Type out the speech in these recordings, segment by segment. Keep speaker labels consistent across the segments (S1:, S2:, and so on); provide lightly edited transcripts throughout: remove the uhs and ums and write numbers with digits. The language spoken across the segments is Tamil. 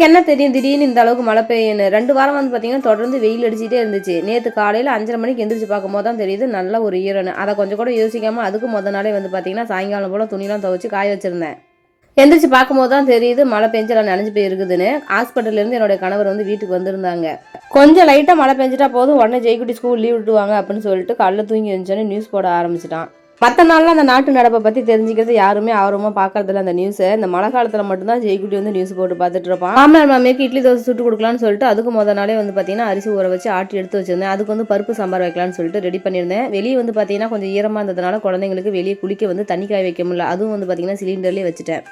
S1: நமக்கு என்ன தெரியும் திடீர்னு இந்த அளவுக்கு மழை பெய்யுன்னு. 2 வாரம் வந்து பார்த்தீங்கன்னா தொடர்ந்து வெயில் அடிச்சிட்டே இருந்துச்சு. நேற்று காலையில் 5:30 மணிக்கு எந்திரிச்சு பார்க்கும்போது தான் தெரியுது நல்ல ஒரு ஈரன்னு. அதை கொஞ்சம் கூட யோசிக்காமல் அதுக்கு முத நாளே வந்து பார்த்தீங்கன்னா சாயங்காலம் போல் துணிலாம் துவைச்சி காய வச்சுருந்தேன். எந்திரிச்சு பார்க்கும்போது தான் தெரியுது மழை பெஞ்செல்லாம் நனைஞ்சு போய் இருக்குதுன்னு. ஹாஸ்பிட்டல்லேருந்து என்னுடைய கணவர் வந்து வீட்டுக்கு வந்திருந்தாங்க. கொஞ்சம் லைட்டாக மழை பெஞ்சிட்டா போதும் உடனே ஜெய்குட்டி ஸ்கூல் லீவ் விட்டுவாங்க அப்படின்னு சொல்லிட்டு காலைல தூங்கி எழுந்தோன்னே நியூஸ் போட ஆரம்பிச்சிட்டான். மற்ற நாள்லாம் அந்த நாட்டு நடப்பை பற்றி தெரிஞ்சுக்கிறது யாருமே ஆர்வமாக பார்க்கறதில்ல அந்த நியூஸை. இந்த மழை காலத்தில் மட்டும்தான் ஜெய்குட்டி வந்து நியூஸ் போட்டு பார்த்துட்டு இருப்பான். மாமனார் மாமியாருக்கு இட்லி தோசை சுட்டு கொடுக்கலான்னு சொல்லிட்டு அதுக்கு முத நாளே வந்து பார்த்தீங்கன்னா அரிசி ஊற வச்சு ஆட்டி எடுத்து வச்சிருந்தேன். அதுக்கு வந்து பருப்பு சாம்பார் வைக்கலான்னு சொல்லிட்டு ரெடி பண்ணியிருந்தேன். வெளியே வந்து பார்த்தீங்கன்னா கொஞ்சம் ஈரமாக இருந்ததுனால குழந்தைங்களுக்கு வெளியே குளிக்க வந்து தண்ணி காய வைக்க முடியல. அதுவும் வந்து பார்த்தீங்கன்னா சிலிண்டர்லேயே வச்சுட்டேன்.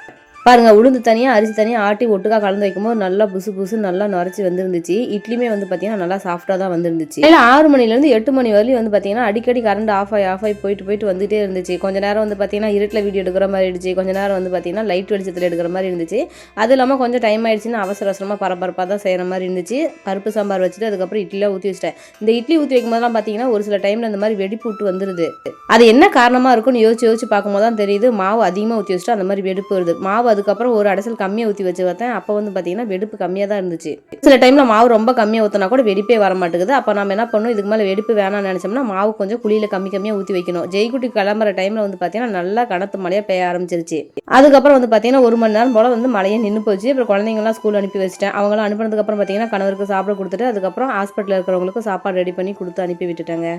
S1: பாருங்கள், உளுந்து தனியாக அரிசி தனியாக ஆட்டி ஒட்டுக்காக கலந்து வைக்கும்போது நல்லா புசு புசு நல்லா நுரைச்சி வந்துருந்துச்சு. இட்லியுமே வந்து பார்த்தீங்கன்னா நல்லா சாஃப்டாக தான் வந்துருந்துச்சு. இல்லை 6 மணிலேருந்து 8 மணி வரையும் வந்து பார்த்தீங்கன்னா அடிக்கடி கரண்ட் ஆஃப் ஆகி போயிட்டு வந்துட்டே இருந்துச்சு. கொஞ்சம் நேரம் வந்து பார்த்தீங்கன்னா இருட்டில் வீடியோ எடுக்கிற மாதிரி இருந்துச்சு. கொஞ்சம் நேரம் வந்து பார்த்தீங்கன்னா லைட் வெளிச்சத்தில் எடுக்கிற மாதிரி இருந்துச்சு. அது இல்லாமல் கொஞ்சம் டைம் ஆயிடுச்சுன்னு அவசரமாக பரபரப்பாக தான் செய்கிற மாதிரி இருந்துச்சு. பருப்பு சாம்பார் வச்சுட்டு அதுக்கப்புறம் இட்லியாக ஊற்றி வச்சிட்டேன். இந்த இட்லி ஊற்றி வைக்கும்போதெல்லாம் பார்த்தீங்கன்னா ஒரு சில டைமில் இந்த மாதிரி வெடிப்பு விட்டு வந்துடுது. அது என்ன காரணமாக இருக்குன்னு யோசிச்சு பார்க்கும்போது தான் தெரியுது மாவு அதிகமாக ஊற்றி வச்சுட்டு அந்த மாதிரி வெடிப்பு வருது. மாவு அதுக்கப்புறம் ஒரு அடைசல் கம்மியாக ஊற்றி வச்சு பார்த்தேன். அப்போ வந்து பார்த்தீங்கன்னா வெடிப்பு கம்மியாக தான் இருந்துச்சு. சில டைமில் மாவு ரொம்ப கம்மியாக ஊற்றினா கூட வெடிப்பே வர மாட்டேங்குது. அப்போ நம்ம என்ன பண்ணணும், இதுக்கு மேலே வெடிப்பு வேணாம்னு நினச்சோம்னா மாவு கொஞ்சம் குழியில் கம்மியாக ஊற்றி வைக்கணும். ஜெய்குட்டி கிளம்புற டைமில் வந்து பார்த்தீங்கன்னா நல்லா கனத்து மழையாக பெய்ய ஆரம்பிச்சிருச்சு. அதுக்கப்புறம் வந்து பார்த்தீங்கன்னா 1 மணி நேரம் போல் வந்து மழையே நின்று போச்சு. அப்புறம் குழந்தைங்கலாம் ஸ்கூல் அனுப்பி வச்சுட்டேன். அவங்களாம் அனுப்புனதுக்கப்புறம் பார்த்தீங்கன்னா கணவருக்கு சாப்பிட கொடுத்துட்டு அதுக்கப்புறம் ஹாஸ்பிட்டலில் இருக்கிறவங்களுக்கு சாப்பாடு ரெடி பண்ணி கொடுத்து அனுப்பி விட்டுட்டாங்க.